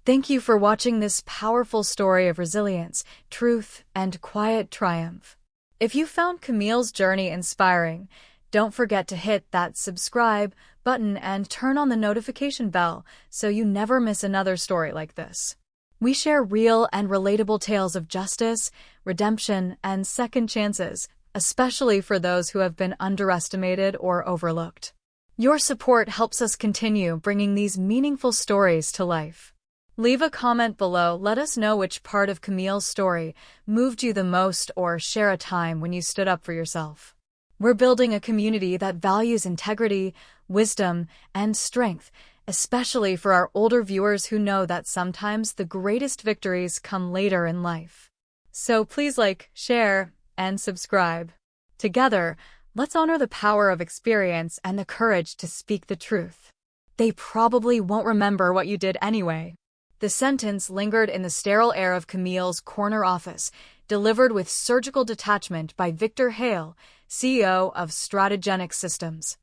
Thank you for watching this powerful story of resilience, truth, and quiet triumph. If you found Camille's journey inspiring, don't forget to hit that subscribe button and turn on the notification bell so you never miss another story like this. We share real and relatable tales of justice, redemption, and second chances, especially for those who have been underestimated or overlooked. Your support helps us continue bringing these meaningful stories to life. Leave a comment below, let us know which part of Camille's story moved you the most, or share a time when you stood up for yourself. We're building a community that values integrity, wisdom, and strength, especially for our older viewers who know that sometimes the greatest victories come later in life. So please like, share, and subscribe. Together, let's honor the power of experience and the courage to speak the truth. They probably won't remember what you did anyway. The sentence lingered in the sterile air of Camille's corner office, delivered with surgical detachment by Victor Hale, CEO of Stratigenix Systems.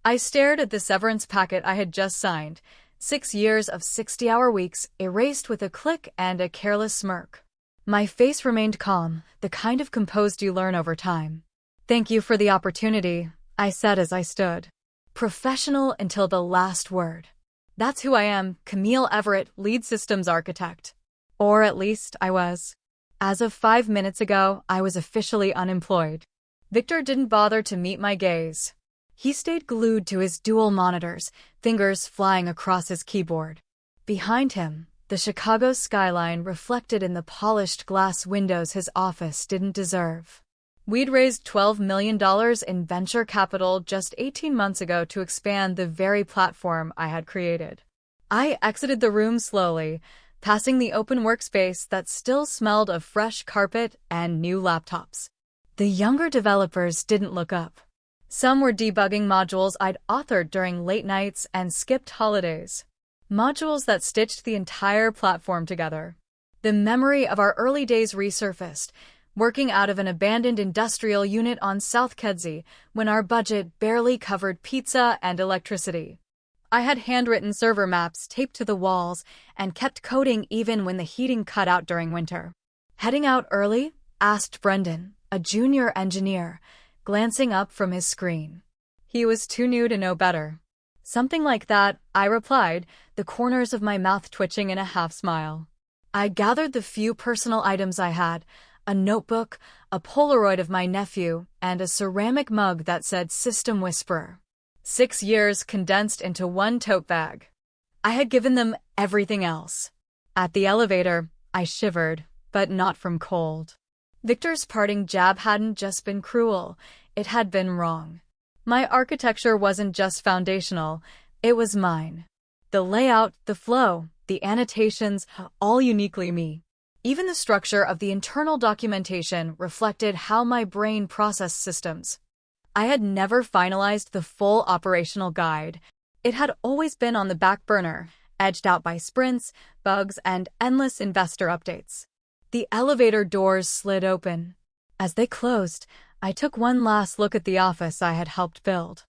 I stared at the severance packet I had just signed, 6 years of 60-hour weeks erased with a click and a careless smirk. My face remained calm, the kind of composed you learn over time. "Thank you for the opportunity," I said as I stood. Professional until the last word. That's who I am, Camille Everett, lead systems architect. Or at least I was. As of 5 minutes ago, I was officially unemployed. Victor didn't bother to meet my gaze. He stayed glued to his dual monitors, fingers flying across his keyboard. Behind him, the Chicago skyline reflected in the polished glass windows his office didn't deserve. We'd raised $12 million in venture capital just 18 months ago to expand the very platform I had created. I exited the room slowly, passing the open workspace that still smelled of fresh carpet and new laptops. The younger developers didn't look up. Some were debugging modules I'd authored during late nights and skipped holidays. Modules that stitched the entire platform together. The memory of our early days resurfaced, working out of an abandoned industrial unit on South Kedzie when our budget barely covered pizza and electricity. I had handwritten server maps taped to the walls and kept coding even when the heating cut out during winter. "Heading out early?" asked Brendan, a junior engineer, glancing up from his screen. He was too new to know better. "Something like that," I replied, the corners of my mouth twitching in a half-smile. I gathered the few personal items I had, a notebook, a Polaroid of my nephew, and a ceramic mug that said System Whisperer. 6 years condensed into one tote bag. I had given them everything else. At the elevator, I shivered, but not from cold. Victor's parting jab hadn't just been cruel, it had been wrong. My architecture wasn't just foundational, it was mine. The layout, the flow, the annotations, all uniquely me. Even the structure of the internal documentation reflected how my brain processed systems. I had never finalized the full operational guide. It had always been on the back burner, edged out by sprints, bugs, and endless investor updates. The elevator doors slid open. As they closed, I took one last look at the office I had helped build.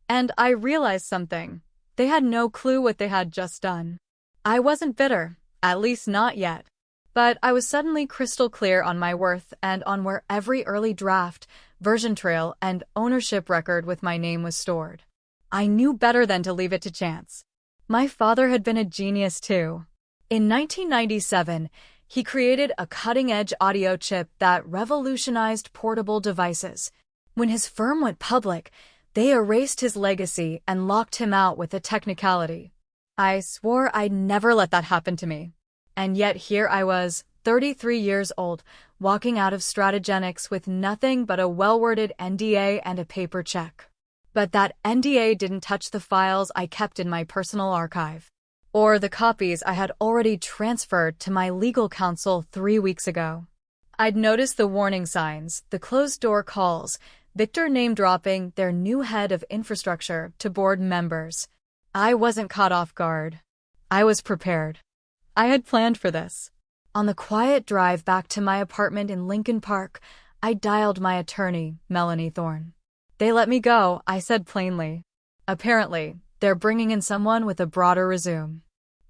And I realized something. They had no clue what they had just done. I wasn't bitter, at least not yet. But I was suddenly crystal clear on my worth and on where every early draft, version trail, and ownership record with my name was stored. I knew better than to leave it to chance. My father had been a genius too. In 1997, he created a cutting-edge audio chip that revolutionized portable devices. When his firm went public, they erased his legacy and locked him out with a technicality. I swore I'd never let that happen to me. And yet here I was, 33 years old, walking out of Stratigenix with nothing but a well-worded NDA and a paper check. But that NDA didn't touch the files I kept in my personal archive, or the copies I had already transferred to my legal counsel 3 weeks ago. I'd noticed the warning signs, the closed-door calls, Victor name-dropping their new head of infrastructure to board members. I wasn't caught off guard. I was prepared. I had planned for this. On the quiet drive back to my apartment in Lincoln Park, I dialed my attorney, Melanie Thorne. "They let me go," I said plainly. "Apparently, they're bringing in someone with a broader resume."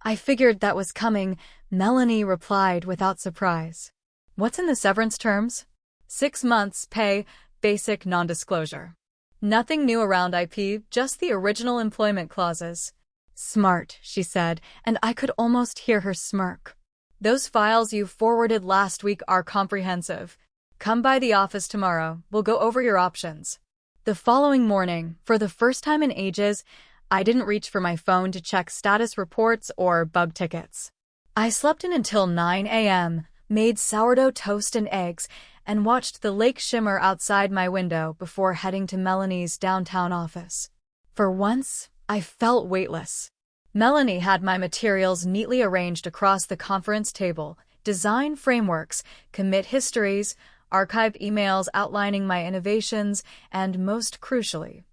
I figured that was coming, Melanie replied without surprise. What's in the severance terms? 6 months, pay, basic non-disclosure. Nothing new around IP, just the original employment clauses. Smart, she said, and I could almost hear her smirk. Those files you forwarded last week are comprehensive. Come by the office tomorrow, we'll go over your options. The following morning, for the first time in ages, I didn't reach for my phone to check status reports or bug tickets. I slept in until 9 a.m., made sourdough toast and eggs, and watched the lake shimmer outside my window before heading to Melanie's downtown office. For once, I felt weightless. Melanie had my materials neatly arranged across the conference table, design frameworks, commit histories, archive emails outlining my innovations, and most crucially,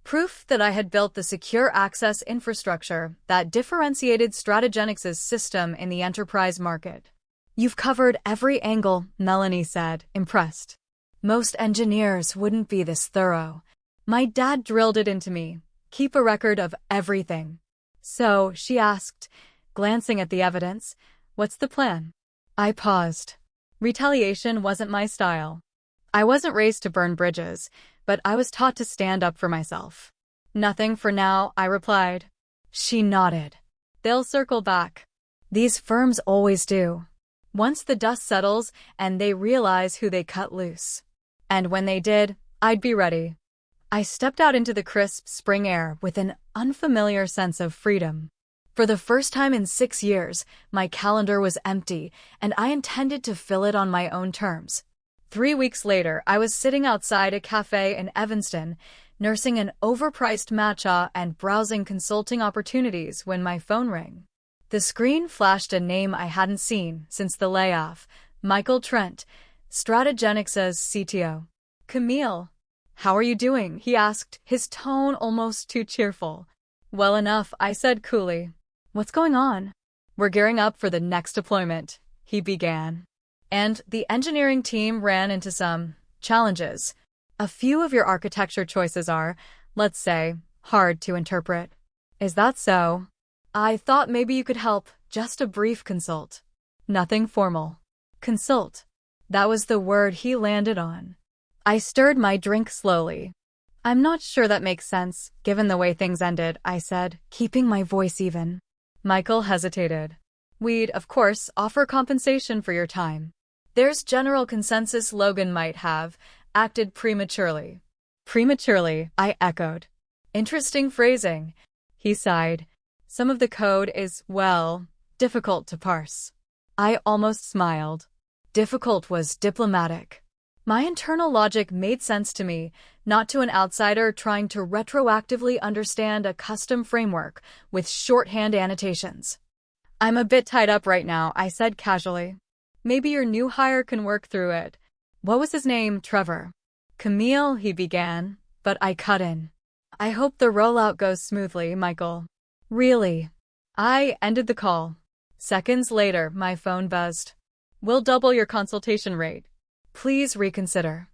proof that I had built the secure access infrastructure that differentiated Stratigenix's system in the enterprise market. You've covered every angle, Melanie said, impressed. Most engineers wouldn't be this thorough. My dad drilled it into me. Keep a record of everything. So, she asked, glancing at the evidence, what's the plan? I paused. Retaliation wasn't my style. I wasn't raised to burn bridges, but I was taught to stand up for myself. Nothing for now, I replied. She nodded. They'll circle back. These firms always do. Once the dust settles and they realize who they cut loose. And when they did, I'd be ready. I stepped out into the crisp spring air with an unfamiliar sense of freedom. For the first time in 6 years, my calendar was empty, and I intended to fill it on my own terms. 3 weeks later, I was sitting outside a cafe in Evanston, nursing an overpriced matcha and browsing consulting opportunities when my phone rang. The screen flashed a name I hadn't seen since the layoff, Michael Trent, Stratigenix's CTO. Camille, how are you doing? He asked, his tone almost too cheerful. Well enough, I said coolly. What's going on? We're gearing up for the next deployment, he began. And the engineering team ran into some challenges. A few of your architecture choices are, let's say, hard to interpret. Is that so? I thought maybe you could help, just a brief consult. Nothing formal. Consult. That was the word he landed on. I stirred my drink slowly. I'm not sure that makes sense, given the way things ended, I said, keeping my voice even. Michael hesitated. We'd, of course, offer compensation for your time. There's general consensus Logan might have acted prematurely. Prematurely, I echoed. Interesting phrasing. He sighed. Some of the code is, well, difficult to parse. I almost smiled. Difficult was diplomatic. My internal logic made sense to me, not to an outsider trying to retroactively understand a custom framework with shorthand annotations. I'm a bit tied up right now, I said casually. Maybe your new hire can work through it. What was his name, Trevor? Camille, he began, but I cut in. I hope the rollout goes smoothly, Michael. Really? I ended the call. Seconds later, my phone buzzed. We'll double your consultation rate. Please reconsider.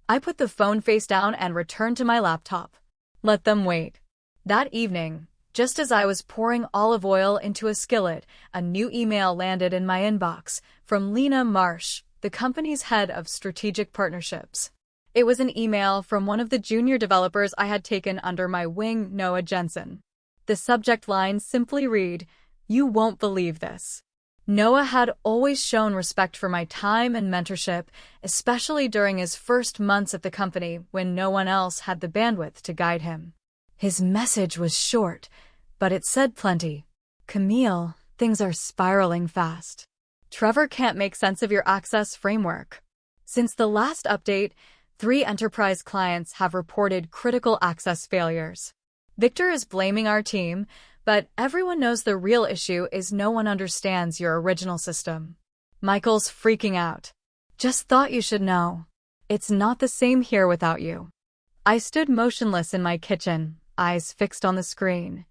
I put the phone face down and returned to my laptop. Let them wait. That evening, just as I was pouring olive oil into a skillet, a new email landed in my inbox from Lena Marsh, the company's head of strategic partnerships. It was an email from one of the junior developers I had taken under my wing, Noah Jensen. The subject line simply read, "You won't believe this." Noah had always shown respect for my time and mentorship, especially during his first months at the company when no one else had the bandwidth to guide him. His message was short, but it said plenty. Camille, things are spiraling fast. Trevor can't make sense of your access framework. Since the last update, 3 enterprise clients have reported critical access failures. Victor is blaming our team, but everyone knows the real issue is no one understands your original system. Michael's freaking out. Just thought you should know. It's not the same here without you. I stood motionless in my kitchen, eyes fixed on the screen.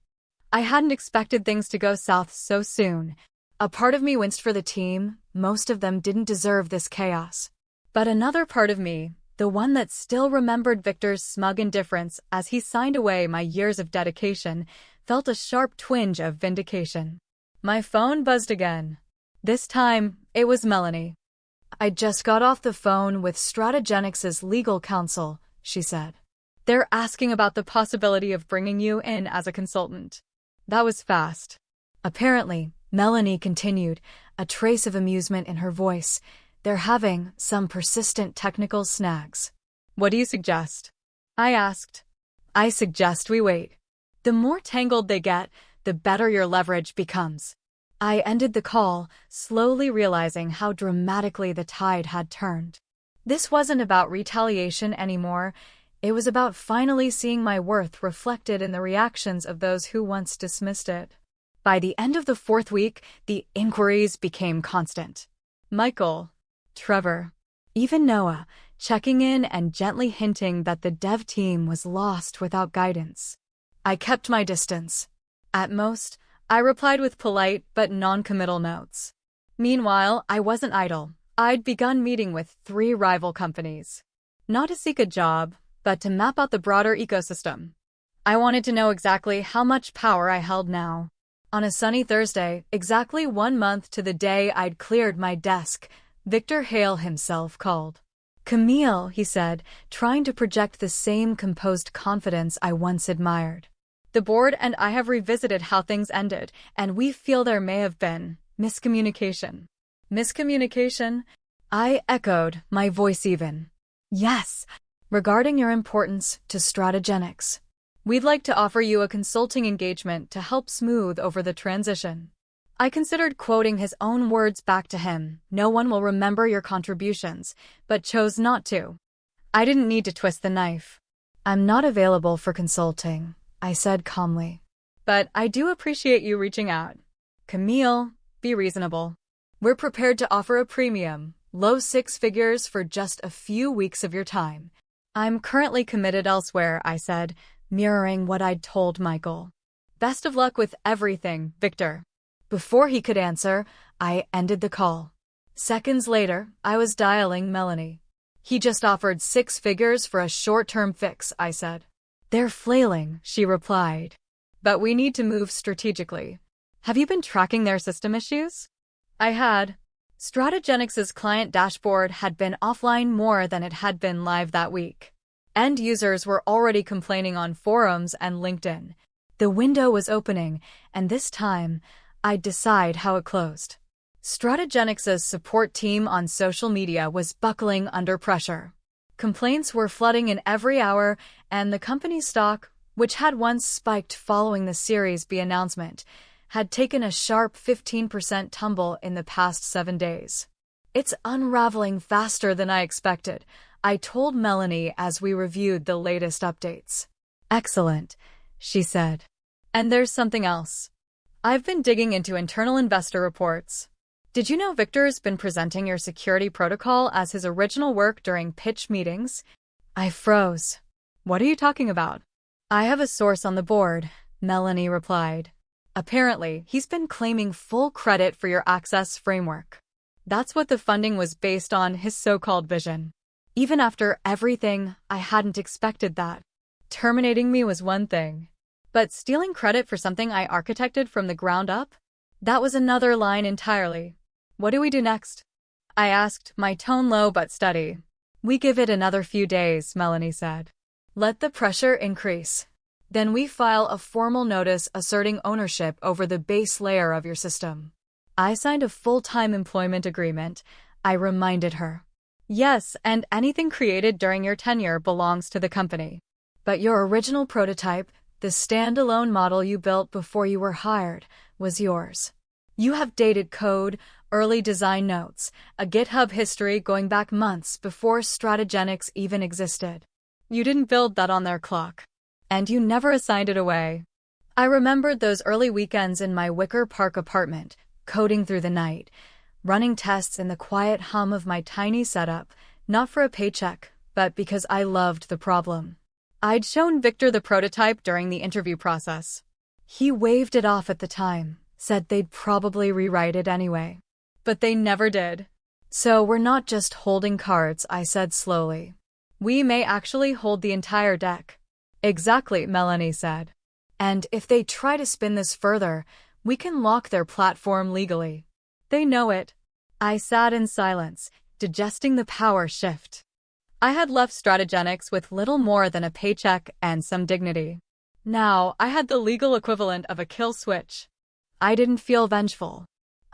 I hadn't expected things to go south so soon. A part of me winced for the team. Most of them didn't deserve this chaos. But another part of me, the one that still remembered Victor's smug indifference as he signed away my years of dedication, felt a sharp twinge of vindication. My phone buzzed again. This time, it was Melanie. I just got off the phone with Stratigenix's legal counsel, she said. They're asking about the possibility of bringing you in as a consultant. That was fast. Apparently, Melanie continued, a trace of amusement in her voice. They're having some persistent technical snags. What do you suggest? I asked. I suggest we wait. The more tangled they get, the better your leverage becomes. I ended the call, slowly realizing how dramatically the tide had turned. This wasn't about retaliation anymore. It was about finally seeing my worth reflected in the reactions of those who once dismissed it. By the end of the 4th week, the inquiries became constant. Michael, Trevor, even Noah, checking in and gently hinting that the dev team was lost without guidance. I kept my distance. At most, I replied with polite but non-committal notes. Meanwhile, I wasn't idle. I'd begun meeting with 3 rival companies. Not to seek a job, but to map out the broader ecosystem. I wanted to know exactly how much power I held now. On a sunny Thursday, exactly 1 month to the day I'd cleared my desk, Victor Hale himself called. Camille, he said, trying to project the same composed confidence I once admired. The board and I have revisited how things ended, and we feel there may have been miscommunication. Miscommunication? I echoed, my voice even. Yes, regarding your importance to Stratigenix. We'd like to offer you a consulting engagement to help smooth over the transition. I considered quoting his own words back to him, no one will remember your contributions, but chose not to. I didn't need to twist the knife. I'm not available for consulting, I said calmly. But I do appreciate you reaching out. Camille, be reasonable. We're prepared to offer a premium, low 6 figures for just a few weeks of your time. I'm currently committed elsewhere, I said, mirroring what I'd told Michael. Best of luck with everything, Victor. Before he could answer, I ended the call. Seconds later, I was dialing Melanie. He just offered 6 figures for a short-term fix, I said. They're flailing, she replied. But we need to move strategically. Have you been tracking their system issues? I had. Stratigenix's client dashboard had been offline more than it had been live that week. End users were already complaining on forums and LinkedIn. The window was opening, and this time, I'd decide how it closed. Stratigenix's support team on social media was buckling under pressure. Complaints were flooding in every hour, and the company's stock, which had once spiked following the Series B announcement, had taken a sharp 15% tumble in the past 7 days. It's unraveling faster than I expected, I told Melanie as we reviewed the latest updates. Excellent, she said. And there's something else. I've been digging into internal investor reports. Did you know Victor's been presenting your security protocol as his original work during pitch meetings? I froze. What are you talking about? I have a source on the board, Melanie replied. Apparently, he's been claiming full credit for your access framework. That's what the funding was based on, his so-called vision. Even after everything, I hadn't expected that. Terminating me was one thing. But stealing credit for something I architected from the ground up? That was another line entirely. What do we do next? I asked, my tone low but steady. We give it another few days, Melanie said. Let the pressure increase. Then we file a formal notice asserting ownership over the base layer of your system. I signed a full-time employment agreement, I reminded her. Yes, and anything created during your tenure belongs to the company. But your original prototype, the standalone model you built before you were hired, was yours. You have dated code, early design notes, a GitHub history going back months before Stratigenix even existed. You didn't build that on their clock. And you never assigned it away. I remembered those early weekends in my Wicker Park apartment, coding through the night, running tests in the quiet hum of my tiny setup, not for a paycheck, but because I loved the problem. I'd shown Victor the prototype during the interview process. He waved it off at the time, said they'd probably rewrite it anyway. But they never did. So we're not just holding cards, I said slowly. We may actually hold the entire deck. Exactly, Melanie said. And if they try to spin this further, We can lock their platform legally. They know it. I sat in silence, digesting the power shift. I had left Stratigenix with little more than a paycheck and some dignity. Now, I had the legal equivalent of a kill switch. I didn't feel vengeful.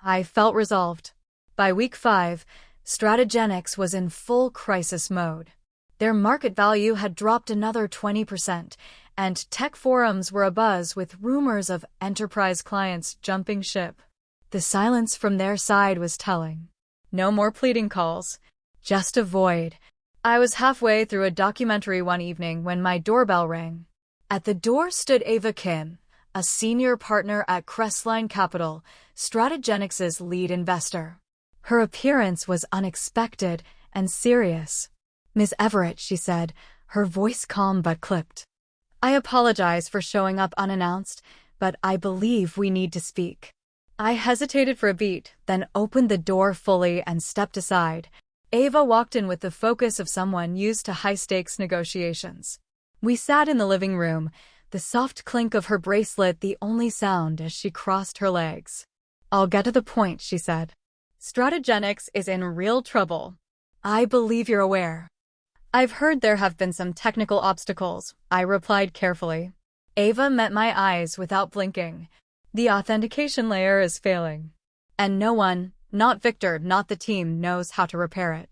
I felt resolved. By week 5, Stratigenix was in full crisis mode. Their market value had dropped another 20%, and tech forums were abuzz with rumors of enterprise clients jumping ship. The silence from their side was telling. No more pleading calls. Just a void. I was halfway through a documentary one evening when my doorbell rang. At the door stood Ava Kim, a senior partner at Crestline Capital, Stratigenix's lead investor. Her appearance was unexpected and serious. "Ms. Everett," she said, her voice calm but clipped. "I apologize for showing up unannounced, but I believe we need to speak." I hesitated for a beat, then opened the door fully and stepped aside. Ava walked in with the focus of someone used to high-stakes negotiations. We sat in the living room, the soft clink of her bracelet the only sound as she crossed her legs. "I'll get to the point," she said. "Stratigenix is in real trouble. I believe you're aware." "I've heard there have been some technical obstacles," I replied carefully. Ava met my eyes without blinking. "The authentication layer is failing. And no one, not Victor, not the team, knows how to repair it.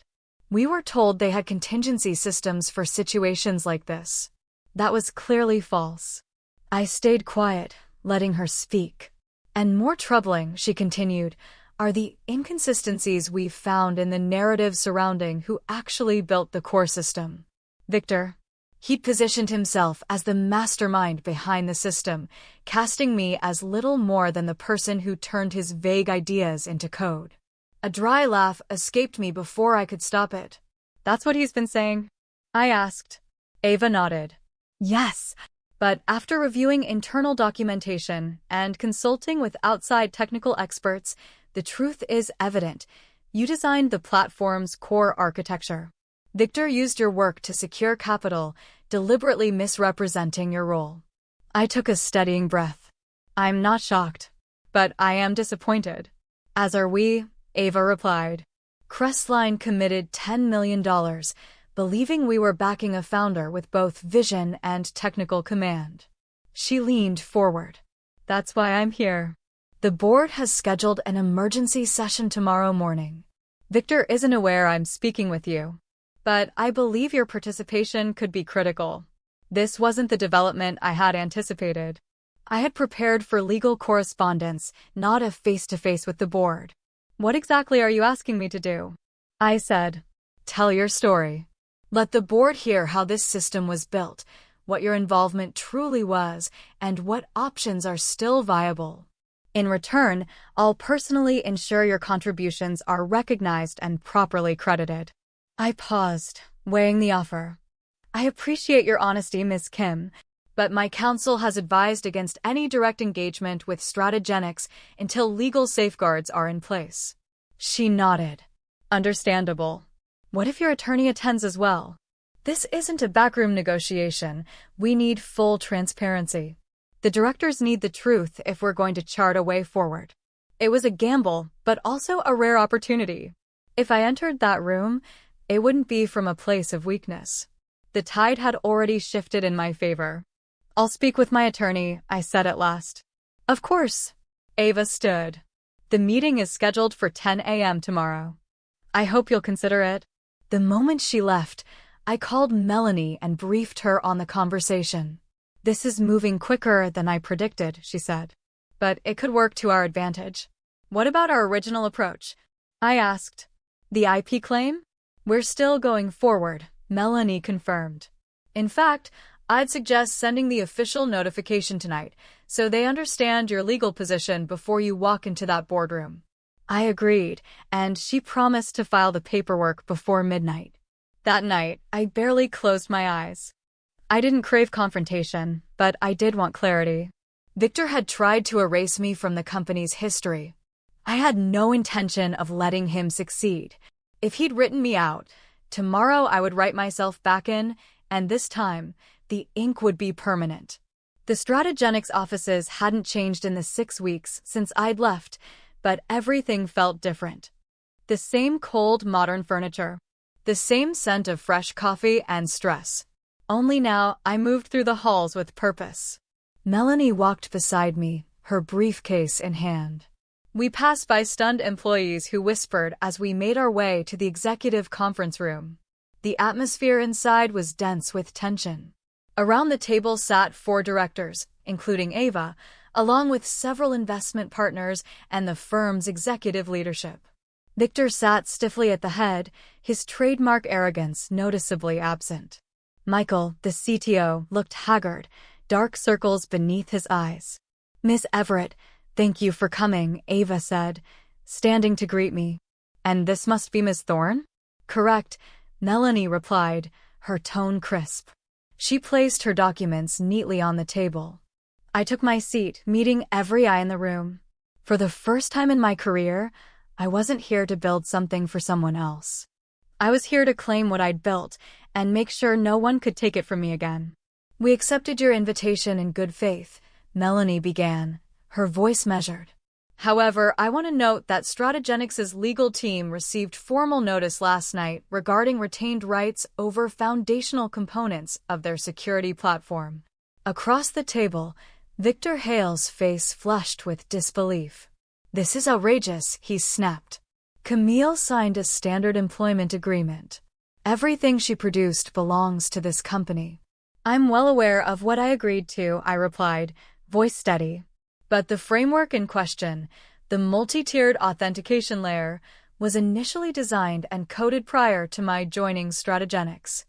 We were told they had contingency systems for situations like this." That was clearly false. I stayed quiet, letting her speak. "And more troubling," she continued, "are the inconsistencies we've found in the narrative surrounding who actually built the core system. Victor, he positioned himself as the mastermind behind the system, casting me as little more than the person who turned his vague ideas into code." A dry laugh escaped me before I could stop it. "That's what he's been saying?" I asked. Ava nodded. "Yes, but after reviewing internal documentation and consulting with outside technical experts, the truth is evident. You designed the platform's core architecture. Victor used your work to secure capital, deliberately misrepresenting your role." I took a steadying breath. "I'm not shocked, but I am disappointed." "As are we," Ava replied. "Crestline committed $10 million, believing we were backing a founder with both vision and technical command." She leaned forward. "That's why I'm here. The board has scheduled an emergency session tomorrow morning. Victor isn't aware I'm speaking with you, but I believe your participation could be critical." This wasn't the development I had anticipated. I had prepared for legal correspondence, not a face-to-face with the board. "What exactly are you asking me to do?" I said. "Tell your story. Let the board hear how this system was built, what your involvement truly was, and what options are still viable. In return, I'll personally ensure your contributions are recognized and properly credited." I paused, weighing the offer. "I appreciate your honesty, Ms. Kim, but my counsel has advised against any direct engagement with Stratigenix until legal safeguards are in place." She nodded. "Understandable. What if your attorney attends as well? This isn't a backroom negotiation. We need full transparency. The directors need the truth if we're going to chart a way forward." It was a gamble, but also a rare opportunity. If I entered that room, it wouldn't be from a place of weakness. The tide had already shifted in my favor. "I'll speak with my attorney," I said at last. "Of course." Ava stood. "The meeting is scheduled for 10 a.m. tomorrow. I hope you'll consider it." The moment she left, I called Melanie and briefed her on the conversation. "This is moving quicker than I predicted," she said. "But it could work to our advantage." "What about our original approach?" I asked. "The IP claim? We're still going forward," Melanie confirmed. "In fact, I'd suggest sending the official notification tonight, so they understand your legal position before you walk into that boardroom." I agreed, and she promised to file the paperwork before midnight. That night, I barely closed my eyes. I didn't crave confrontation, but I did want clarity. Victor had tried to erase me from the company's history. I had no intention of letting him succeed. If he'd written me out, tomorrow I would write myself back in, and this time, the ink would be permanent. The Stratigenix offices hadn't changed in the 6 weeks since I'd left, but everything felt different. The same cold, modern furniture. The same scent of fresh coffee and stress. Only now, I moved through the halls with purpose. Melanie walked beside me, her briefcase in hand. We passed by stunned employees who whispered as we made our way to the executive conference room. The atmosphere inside was dense with tension. Around the table sat 4 directors, including Ava, along with several investment partners and the firm's executive leadership. Victor sat stiffly at the head, his trademark arrogance noticeably absent. Michael, the CTO, looked haggard, dark circles beneath his eyes. "Miss Everett, thank you for coming," Ava said, standing to greet me. "And this must be Miss Thorne?" "Correct," Melanie replied, her tone crisp. She placed her documents neatly on the table. I took my seat, meeting every eye in the room. For the first time in my career, I wasn't here to build something for someone else. I was here to claim what I'd built and make sure no one could take it from me again. "We accepted your invitation in good faith," Melanie began, her voice measured. "However, I want to note that Stratigenix's legal team received formal notice last night regarding retained rights over foundational components of their security platform." Across the table, Victor Hale's face flushed with disbelief. "This is outrageous," he snapped. "Camille signed a standard employment agreement. Everything she produced belongs to this company." "I'm well aware of what I agreed to," I replied, voice steady. "But the framework in question, the multi-tiered authentication layer, was initially designed and coded prior to my joining Stratigenix.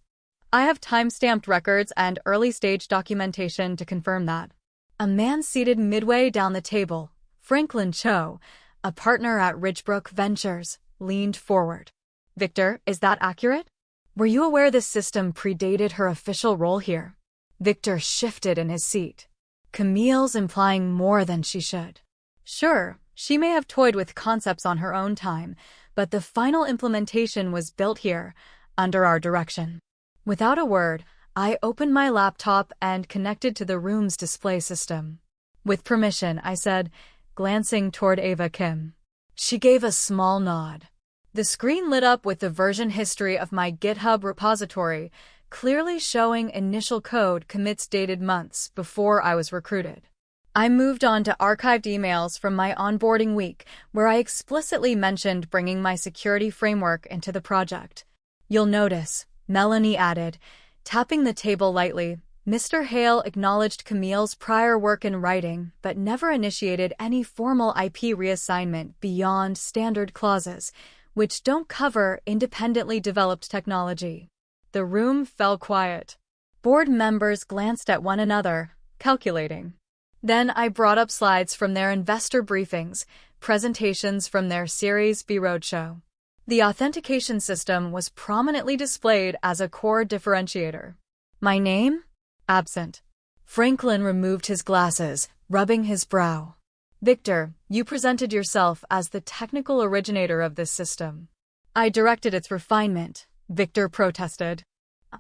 I have time-stamped records and early-stage documentation to confirm that." A man seated midway down the table, Franklin Cho, a partner at Ridgebrook Ventures, leaned forward. "Victor, is that accurate? Were you aware this system predated her official role here?" Victor shifted in his seat. "Camille's implying more than she should." "Sure, she may have toyed with concepts on her own time, but the final implementation was built here, under our direction." Without a word, I opened my laptop and connected to the room's display system. "With permission," I said, glancing toward Ava Kim. She gave a small nod. The screen lit up with the version history of my GitHub repository, clearly showing initial code commits dated months before I was recruited. I moved on to archived emails from my onboarding week, where I explicitly mentioned bringing my security framework into the project. "You'll notice," Melanie added, tapping the table lightly, "Mr. Hale acknowledged Camille's prior work in writing, but never initiated any formal IP reassignment beyond standard clauses, which don't cover independently developed technology." The room fell quiet. Board members glanced at one another, calculating. Then I brought up slides from their investor briefings, presentations from their Series B roadshow. The authentication system was prominently displayed as a core differentiator. My name? Absent. Franklin removed his glasses, rubbing his brow. "Victor, you presented yourself as the technical originator of this system." "I directed its refinement," Victor protested.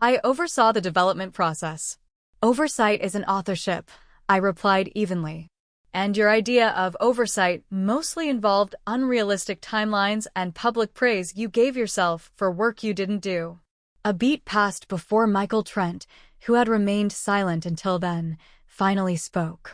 "I oversaw the development process." "Oversight isn't authorship," I replied evenly. "And your idea of oversight mostly involved unrealistic timelines and public praise you gave yourself for work you didn't do." A beat passed before Michael Trent, who had remained silent until then, finally spoke.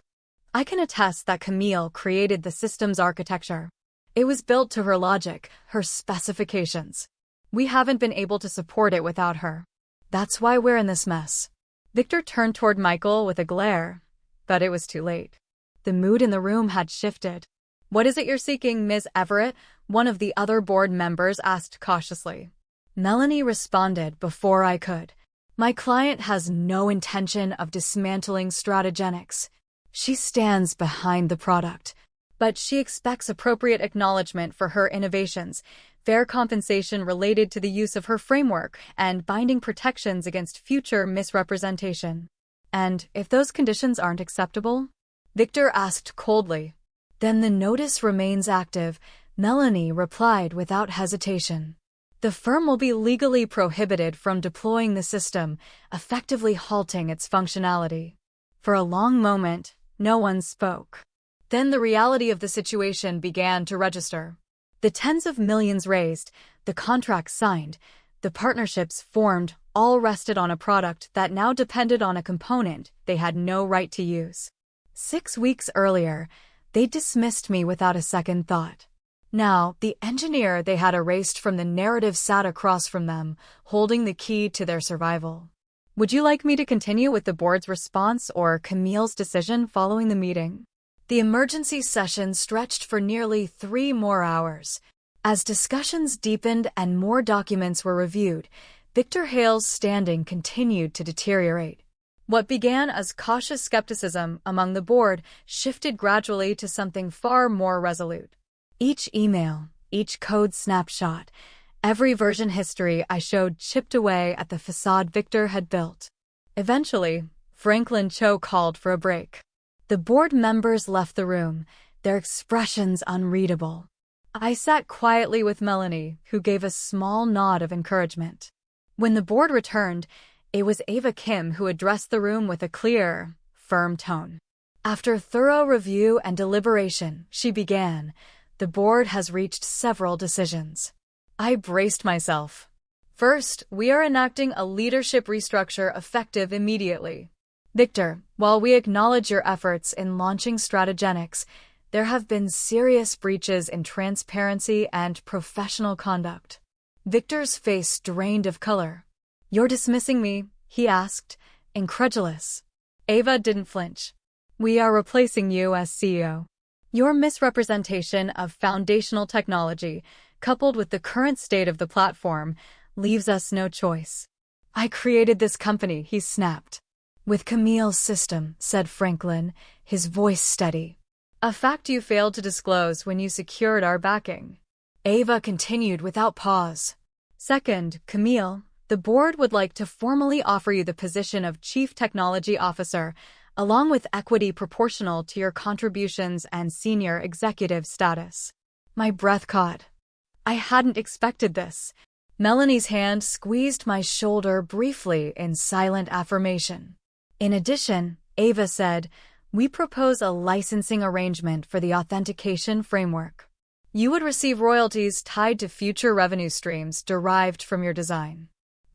"I can attest that Camille created the system's architecture. It was built to her logic, her specifications. We haven't been able to support it without her. That's why we're in this mess." Victor turned toward Michael with a glare, but it was too late. The mood in the room had shifted. "What is it you're seeking, Ms. Everett?" one of the other board members asked cautiously. Melanie responded before I could. "My client has no intention of dismantling Stratigenix. She stands behind the product, but she expects appropriate acknowledgement for her innovations, fair compensation related to the use of her framework, and binding protections against future misrepresentation." "And if those conditions aren't acceptable?" Victor asked coldly. "Then the notice remains active," Melanie replied without hesitation. "The firm will be legally prohibited from deploying the system, effectively halting its functionality." For a long moment, no one spoke. Then the reality of the situation began to register. The tens of millions raised, the contracts signed, the partnerships formed all rested on a product that now depended on a component they had no right to use. 6 weeks earlier, they dismissed me without a second thought. Now, the engineer they had erased from the narrative sat across from them, holding the key to their survival. Would you like me to continue with the board's response or Camille's decision following the meeting? The emergency session stretched for nearly 3 more hours. As discussions deepened and more documents were reviewed, Victor Hale's standing continued to deteriorate. What began as cautious skepticism among the board shifted gradually to something far more resolute. Each email, each code snapshot, every version history I showed chipped away at the facade Victor had built. Eventually, Franklin Cho called for a break. The board members left the room, their expressions unreadable. I sat quietly with Melanie, who gave a small nod of encouragement. When the board returned, it was Ava Kim who addressed the room with a clear, firm tone. After thorough review and deliberation, she began, "The board has reached several decisions." I braced myself. First, we are enacting a leadership restructure effective immediately. Victor, while we acknowledge your efforts in launching Stratigenix, there have been serious breaches in transparency and professional conduct. Victor's face drained of color. "You're dismissing me?" he asked, incredulous. Ava didn't flinch. "We are replacing you as CEO. Your misrepresentation of foundational technology, coupled with the current state of the platform, leaves us no choice." "I created this company," he snapped. "With Camille's system," said Franklin, his voice steady. "A fact you failed to disclose when you secured our backing." Ava continued without pause. "Second, Camille, the board would like to formally offer you the position of Chief Technology Officer, along with equity proportional to your contributions and senior executive status." My breath caught. I hadn't expected this. Melanie's hand squeezed my shoulder briefly in silent affirmation. In addition, Ava said, "We propose a licensing arrangement for the authentication framework. You would receive royalties tied to future revenue streams derived from your design."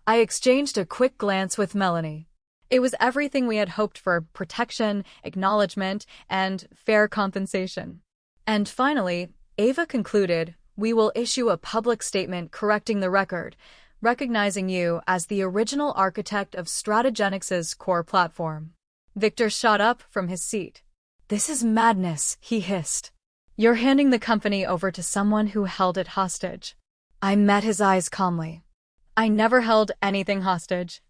I exchanged a quick glance with Melanie. It was everything we had hoped for: protection, acknowledgement, and fair compensation. And finally, Ava concluded, "We will issue a public statement correcting the record, recognizing you as the original architect of Stratigenix's core platform." Victor shot up from his seat. "This is madness," he hissed. "You're handing the company over to someone who held it hostage." I met his eyes calmly. "I never held anything hostage.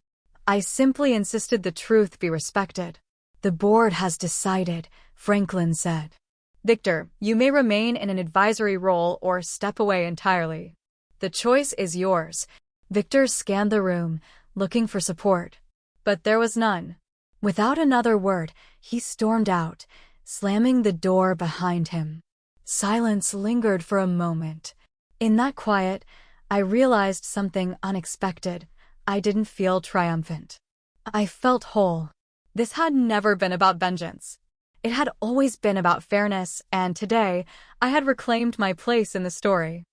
I simply insisted the truth be respected." "The board has decided," Franklin said. "Victor, you may remain in an advisory role or step away entirely. The choice is yours." Victor scanned the room, looking for support. But there was none. Without another word, he stormed out, slamming the door behind him. Silence lingered for a moment. In that quiet, I realized something unexpected. I didn't feel triumphant. I felt whole. This had never been about vengeance. It had always been about fairness, and today, I had reclaimed my place in the story.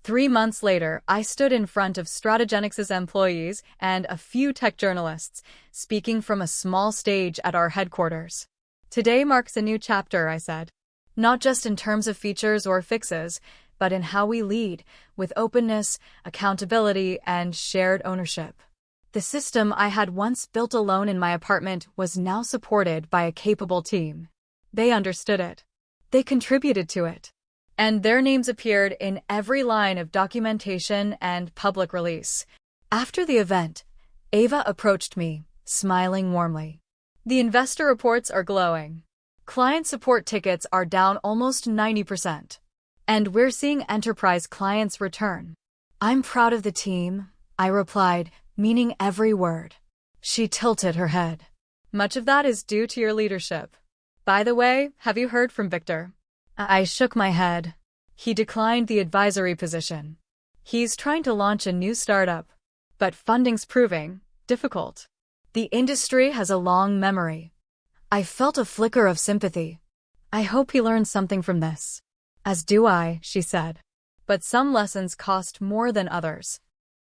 3 months later, I stood in front of Stratigenix's employees and a few tech journalists, speaking from a small stage at our headquarters. "Today marks a new chapter," I said. "Not just in terms of features or fixes, but in how we lead, with openness, accountability, and shared ownership." The system I had once built alone in my apartment was now supported by a capable team. They understood it. They contributed to it. And their names appeared in every line of documentation and public release. After the event, Ava approached me, smiling warmly. "The investor reports are glowing. Client support tickets are down almost 90%. And we're seeing enterprise clients return." "I'm proud of the team," I replied, meaning every word. She tilted her head. "Much of that is due to your leadership. By the way, have you heard from Victor?" I shook my head. "He declined the advisory position. He's trying to launch a new startup. But funding's proving difficult. The industry has a long memory." I felt a flicker of sympathy. I hope he learned something from this. As do I, she said. But some lessons cost more than others.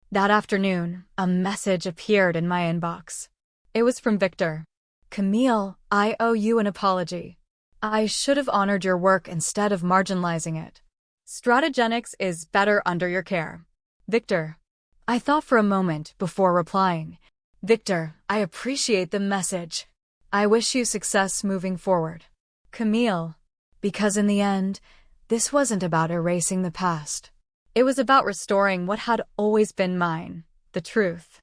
That afternoon, a message appeared in my inbox. It was from Victor. Camille, I owe you an apology. I should have honored your work instead of marginalizing it. Stratigenix is better under your care. Victor. I thought for a moment before replying. Victor, I appreciate the message. I wish you success moving forward. Camille. Because in the end, this wasn't about erasing the past. It was about restoring what had always been mine, the truth.